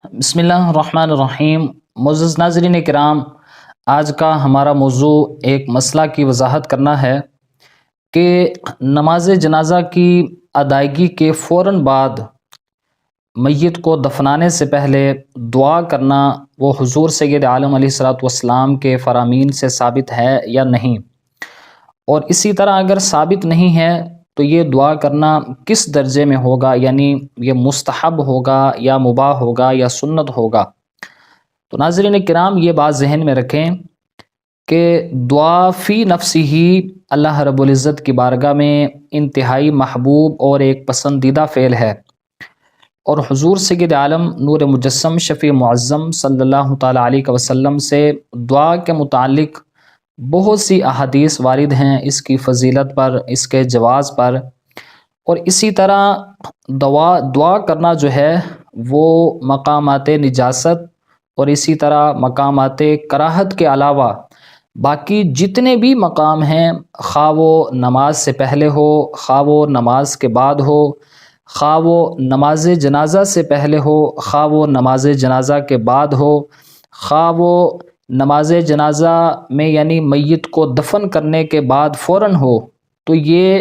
بسم اللہ الرحمن الرحیم۔ معزز ناظرین کرام، آج کا ہمارا موضوع ایک مسئلہ کی وضاحت کرنا ہے کہ نماز جنازہ کی ادائیگی کے فوراً بعد میت کو دفنانے سے پہلے دعا کرنا وہ حضور سید عالم علیہ الصلوۃ والسلام کے فرامین سے ثابت ہے یا نہیں، اور اسی طرح اگر ثابت نہیں ہے تو یہ دعا کرنا کس درجے میں ہوگا، یعنی یہ مستحب ہوگا یا مباح ہوگا یا سنت ہوگا۔ تو ناظرین کرام، یہ بات ذہن میں رکھیں کہ دعا فی نفسی ہی اللہ رب العزت کی بارگاہ میں انتہائی محبوب اور ایک پسندیدہ فعل ہے، اور حضور سید عالم نور مجسم شفیع معظم صلی اللہ تعالیٰ علیہ وسلم سے دعا کے متعلق بہت سی احادیث وارد ہیں اس کی فضیلت پر، اس کے جواز پر، اور اسی طرح دعا کرنا جو ہے وہ مقامات نجاست اور اسی طرح مقامات کراہت کے علاوہ باقی جتنے بھی مقام ہیں، خواہ وہ نماز سے پہلے ہو، خواہ وہ نماز کے بعد ہو، خواہ وہ نماز جنازہ سے پہلے ہو، خواہ وہ نماز جنازہ کے بعد ہو، خواہ وہ نماز جنازہ میں یعنی میت کو دفن کرنے کے بعد فوراً ہو، تو یہ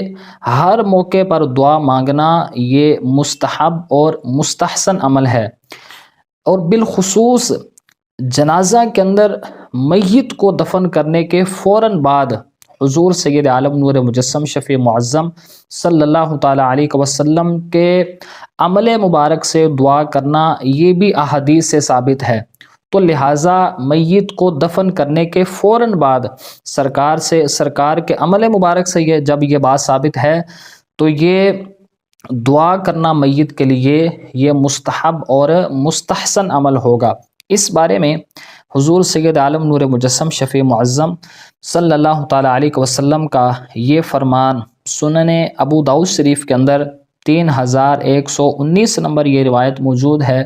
ہر موقع پر دعا مانگنا یہ مستحب اور مستحسن عمل ہے، اور بالخصوص جنازہ کے اندر میت کو دفن کرنے کے فوراً بعد حضور سید عالم نور مجسم شفیع معظم صلی اللہ تعالیٰ علیہ وسلم کے عمل مبارک سے دعا کرنا یہ بھی احادیث سے ثابت ہے۔ تو لہٰذا میت کو دفن کرنے کے فوراً بعد سرکار کے عمل مبارک سے جب یہ بات ثابت ہے تو یہ دعا کرنا میت کے لیے یہ مستحب اور مستحسن عمل ہوگا۔ اس بارے میں حضور سید عالم نور مجسم شفیع معظم صلی اللہ تعالیٰ علیہ وسلم کا یہ فرمان سنن ابو داؤد شریف کے اندر 3119 نمبر یہ روایت موجود ہے،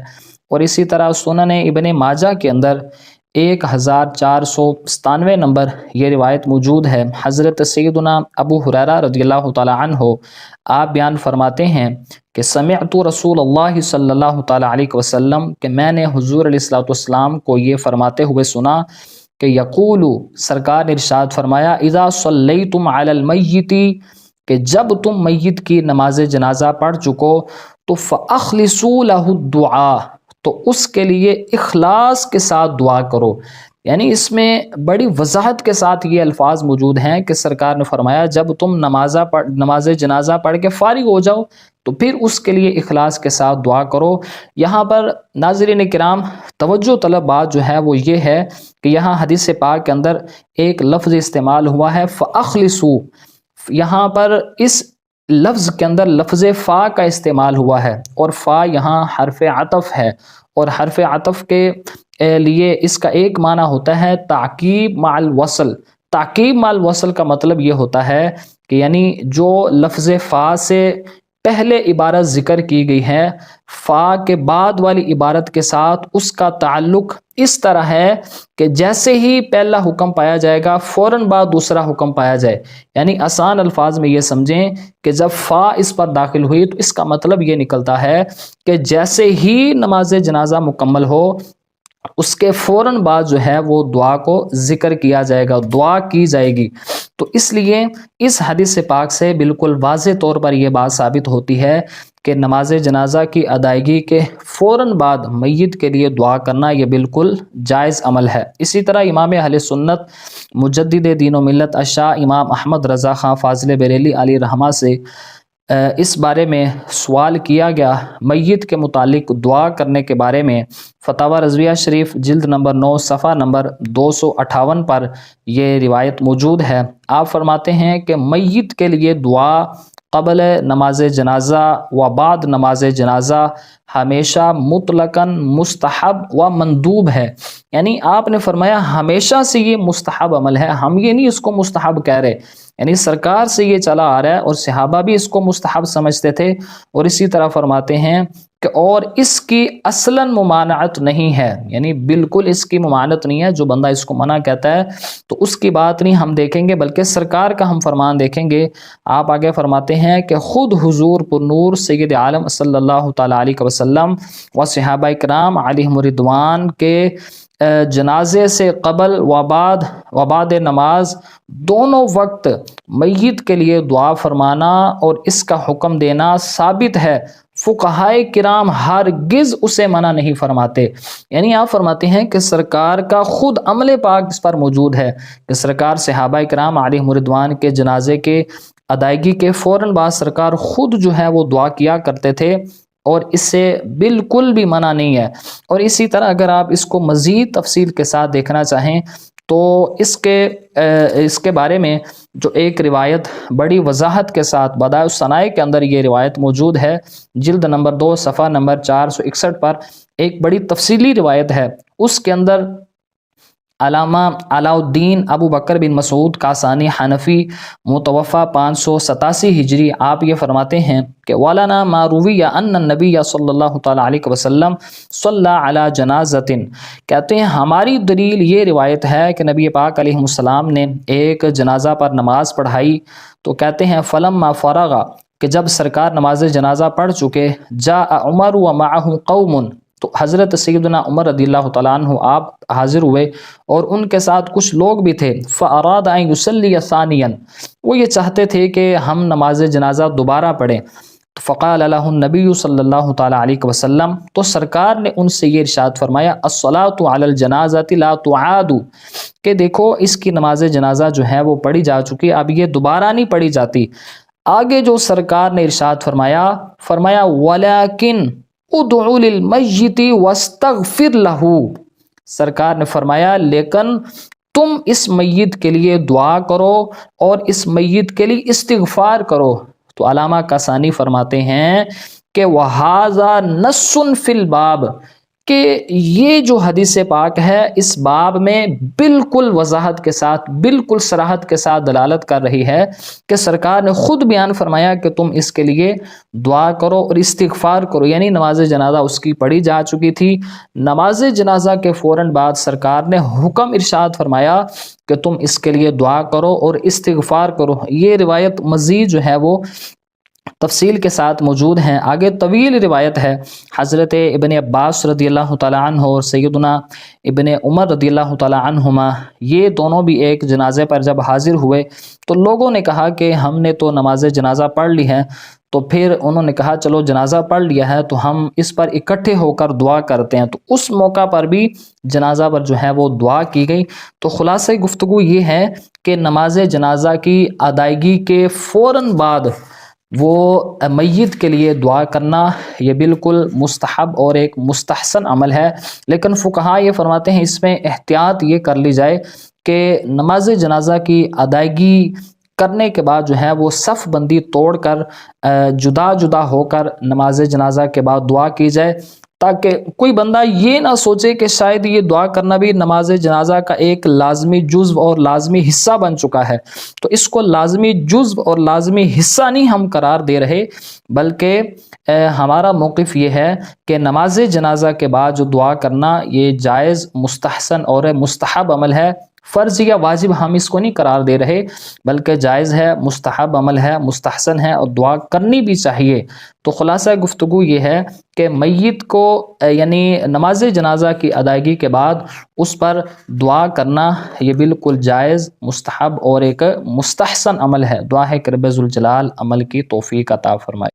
اور اسی طرح سنن ابن ماجہ کے اندر 1497 نمبر یہ روایت موجود ہے۔ حضرت سیدنا ابو ہریرہ رضی اللہ تعالی عنہ آپ بیان فرماتے ہیں کہ سمعت رسول اللہ صلی اللہ تعالی علیہ وسلم، کہ میں نے حضور علیہ الصلوۃ والسلام کو یہ فرماتے ہوئے سنا کہ یقول، سرکار نے ارشاد فرمایا، اذا صلیتم علی المیت، کہ جب تم میت کی نماز جنازہ پڑھ چکو تو فاخلصوا لہ الدعاء، تو اس کے لیے اخلاص کے ساتھ دعا کرو۔ یعنی اس میں بڑی وضاحت کے ساتھ یہ الفاظ موجود ہیں کہ سرکار نے فرمایا جب تم نماز جنازہ پڑھ کے فارغ ہو جاؤ تو پھر اس کے لیے اخلاص کے ساتھ دعا کرو۔ یہاں پر ناظرین کرام توجہ طلب بات جو ہے وہ یہ ہے کہ یہاں حدیث پاک کے اندر ایک لفظ استعمال ہوا ہے فاخلصوا، یہاں پر اس لفظ کے اندر لفظ فا کا استعمال ہوا ہے، اور فا یہاں حرف عطف ہے، اور حرف عطف کے لیے اس کا ایک معنی ہوتا ہے تعقیب مع الوصل۔ تعقیب مع الوصل کا مطلب یہ ہوتا ہے کہ یعنی جو لفظ فا سے پہلے عبارت ذکر کی گئی ہے، فا کے بعد والی عبارت کے ساتھ اس کا تعلق اس طرح ہے کہ جیسے ہی پہلا حکم پایا جائے گا فوراً بعد دوسرا حکم پایا جائے۔ یعنی آسان الفاظ میں یہ سمجھیں کہ جب فا اس پر داخل ہوئی تو اس کا مطلب یہ نکلتا ہے کہ جیسے ہی نماز جنازہ مکمل ہو اس کے فوراً بعد جو ہے وہ دعا کو ذکر کیا جائے گا، دعا کی جائے گی۔ تو اس لیے اس حدیث پاک سے بالکل واضح طور پر یہ بات ثابت ہوتی ہے کہ نماز جنازہ کی ادائیگی کے فوراً بعد میت کے لیے دعا کرنا یہ بالکل جائز عمل ہے۔ اسی طرح امام اہل سنت مجدد دین و ملت اشاع امام احمد رضا خان فاضل بریلی علیہ رحمہ سے اس بارے میں سوال کیا گیا میت کے متعلق دعا کرنے کے بارے میں، فتاوی رضویہ شریف جلد نمبر 9 صفحہ نمبر 258 پر یہ روایت موجود ہے۔ آپ فرماتے ہیں کہ میت کے لیے دعا قبل نماز جنازہ و بعد نماز جنازہ ہمیشہ مطلقاً مستحب و مندوب ہے۔ یعنی آپ نے فرمایا ہمیشہ سے یہ مستحب عمل ہے، ہم یہ نہیں اس کو مستحب کہہ رہے، یعنی سرکار سے یہ چلا آ رہا ہے اور صحابہ بھی اس کو مستحب سمجھتے تھے، اور اسی طرح فرماتے ہیں کہ اور اس کی اصلاً ممانعت نہیں ہے، یعنی بالکل اس کی ممانعت نہیں ہے، جو بندہ اس کو منع کہتا ہے تو اس کی بات نہیں ہم دیکھیں گے، بلکہ سرکار کا ہم فرمان دیکھیں گے۔ آپ آگے فرماتے ہیں کہ خود حضور پر نور سید عالم صلی اللہ تعالیٰ علیہ وسلم و صحابہ کرام علیہم رضوان کے جنازے سے قبل و بعد نماز دونوں وقت میت کے لیے دعا فرمانا اور اس کا حکم دینا ثابت ہے، فقہائے کرام ہرگز اسے منع نہیں فرماتے۔ یعنی آپ فرماتے ہیں کہ سرکار کا خود عمل پاک اس پر موجود ہے کہ سرکار صحابہ کرام علیہم رضوان کے جنازے کے ادائیگی کے فوراً بعد سرکار خود جو ہے وہ دعا کیا کرتے تھے، اور اس سے بالکل بھی منع نہیں ہے۔ اور اسی طرح اگر آپ اس کو مزید تفصیل کے ساتھ دیکھنا چاہیں تو اس کے بارے میں جو ایک روایت بڑی وضاحت کے ساتھ بدائع الصنائع کے اندر یہ روایت موجود ہے، جلد نمبر 2 صفحہ نمبر 461 پر ایک بڑی تفصیلی روایت ہے۔ اس کے اندر علامہ علاء الدین ابو بکر بن مسعود کاسانی حنفی متوفہ 587 ہجری، آپ یہ فرماتے ہیں کہ وَلَنَا مَا رُوِيَ أَنَّ النَّبِيَّ صلی اللہ تعالیٰ علیہ وسلم صلی علی جنازۃ، کہتے ہیں ہماری دلیل یہ روایت ہے کہ نبی پاک علیہ السلام نے ایک جنازہ پر نماز پڑھائی، تو کہتے ہیں فَلَمَّا فَرَغَ، کہ جب سرکار نماز جنازہ پڑھ چکے، جاء عمر ومعه قوم، تو حضرت سیدنا عمر رضی اللہ تعالیٰ عنہ آپ حاضر ہوئے اور ان کے ساتھ کچھ لوگ بھی تھے، فَأَرَادَ أَن يُصَلِّيَ ثَانِيًا، وہ یہ چاہتے تھے کہ ہم نماز جنازہ دوبارہ پڑھیں، فقال له النبی صلی اللہ تعالیٰ علیہ وسلم، تو سرکار نے ان سے یہ ارشاد فرمایا الصلاۃ علی الجنازۃ لا تعاد، کہ دیکھو اس کی نماز جنازہ جو ہے وہ پڑھی جا چکی، اب یہ دوبارہ نہیں پڑھی جاتی۔ آگے جو سرکار نے ارشاد فرمایا وَلَكِنْ ادعوا للمیت واستغفر لہ، سرکار نے فرمایا لیکن تم اس میت کے لیے دعا کرو اور اس میت کے لیے استغفار کرو۔ تو علامہ کاسانی فرماتے ہیں کہ وَهَذَا نَصٌّ فِي الْبَابِ، کہ یہ جو حدیث پاک ہے اس باب میں بالکل وضاحت کے ساتھ، بالکل صراحت کے ساتھ دلالت کر رہی ہے کہ سرکار نے خود بیان فرمایا کہ تم اس کے لیے دعا کرو اور استغفار کرو، یعنی نماز جنازہ اس کی پڑھی جا چکی تھی۔ نماز جنازہ کے فوراً بعد سرکار نے حکم ارشاد فرمایا کہ تم اس کے لیے دعا کرو اور استغفار کرو۔ یہ روایت مزید جو ہے وہ تفصیل کے ساتھ موجود ہیں، آگے طویل روایت ہے۔ حضرت ابن عباس رضی اللہ تعالیٰ عنہ اور سیدنا ابن عمر رضی اللہ تعالیٰ عنہما، یہ دونوں بھی ایک جنازے پر جب حاضر ہوئے تو لوگوں نے کہا کہ ہم نے تو نماز جنازہ پڑھ لی ہے، تو پھر انہوں نے کہا چلو جنازہ پڑھ لیا ہے تو ہم اس پر اکٹھے ہو کر دعا کرتے ہیں، تو اس موقع پر بھی جنازہ پر جو ہے وہ دعا کی گئی۔ تو خلاصہ گفتگو یہ ہے کہ نماز جنازہ کی ادائیگی کے فوراً بعد وہ میت کے لیے دعا کرنا یہ بالکل مستحب اور ایک مستحسن عمل ہے، لیکن فقہا یہ فرماتے ہیں اس میں احتیاط یہ کر لی جائے کہ نماز جنازہ کی ادائیگی کرنے کے بعد جو ہے وہ صف بندی توڑ کر جدا جدا ہو کر نماز جنازہ کے بعد دعا کی جائے، تاکہ کوئی بندہ یہ نہ سوچے کہ شاید یہ دعا کرنا بھی نماز جنازہ کا ایک لازمی جزو اور لازمی حصہ بن چکا ہے۔ تو اس کو لازمی جزو اور لازمی حصہ نہیں ہم قرار دے رہے، بلکہ ہمارا موقف یہ ہے کہ نماز جنازہ کے بعد جو دعا کرنا یہ جائز، مستحسن اور مستحب عمل ہے، فرض یا واجب ہم اس کو نہیں قرار دے رہے، بلکہ جائز ہے، مستحب عمل ہے، مستحسن ہے اور دعا کرنی بھی چاہیے۔ تو خلاصہ گفتگو یہ ہے کہ میت کو یعنی نماز جنازہ کی ادائیگی کے بعد اس پر دعا کرنا یہ بالکل جائز، مستحب اور ایک مستحسن عمل ہے۔ دعا ہے کہ رب ذوالجلال عمل کی توفیق عطا فرمائے۔